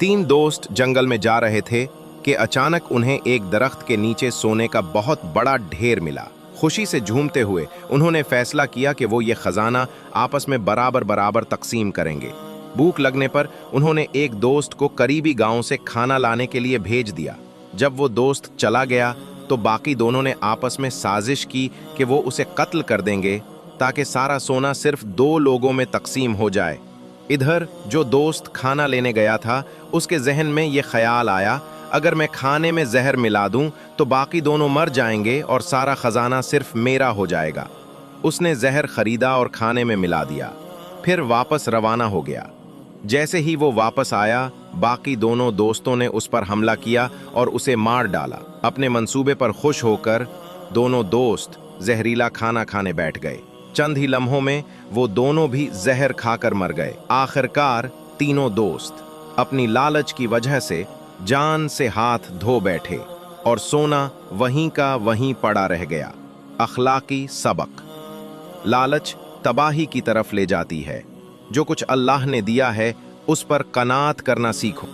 तीन दोस्त जंगल में जा रहे थे कि अचानक उन्हें एक दरख्त के नीचे सोने का बहुत बड़ा ढेर मिला। खुशी से झूमते हुए उन्होंने फैसला किया कि वो ये खजाना आपस में बराबर बराबर तकसीम करेंगे। भूख लगने पर उन्होंने एक दोस्त को करीबी गांव से खाना लाने के लिए भेज दिया। जब वो दोस्त चला गया तो बाकी दोनों ने आपस में साजिश की कि वो उसे कत्ल कर देंगे ताकि सारा सोना सिर्फ दो लोगों में तकसीम हो जाए। इधर जो दोस्त खाना लेने गया था उसके जहन में ये ख्याल आया, अगर मैं खाने में जहर मिला दूं तो बाकी दोनों मर जाएंगे और सारा खजाना सिर्फ मेरा हो जाएगा। उसने जहर खरीदा और खाने में मिला दिया, फिर वापस रवाना हो गया। जैसे ही वो वापस आया, बाकी दोनों दोस्तों ने उस पर हमला किया और उसे मार डाला। अपने मंसूबे पर खुश होकर दोनों दोस्त जहरीला खाना खाने बैठ गए। चंद ही लम्हों में वो दोनों भी जहर खाकर मर गए। आखिरकार तीनों दोस्त अपनी लालच की वजह से जान से हाथ धो बैठे और सोना वहीं का वहीं पड़ा रह गया। अखलाकी सबक: लालच तबाही की तरफ ले जाती है। जो कुछ अल्लाह ने दिया है उस पर कनात करना सीखो।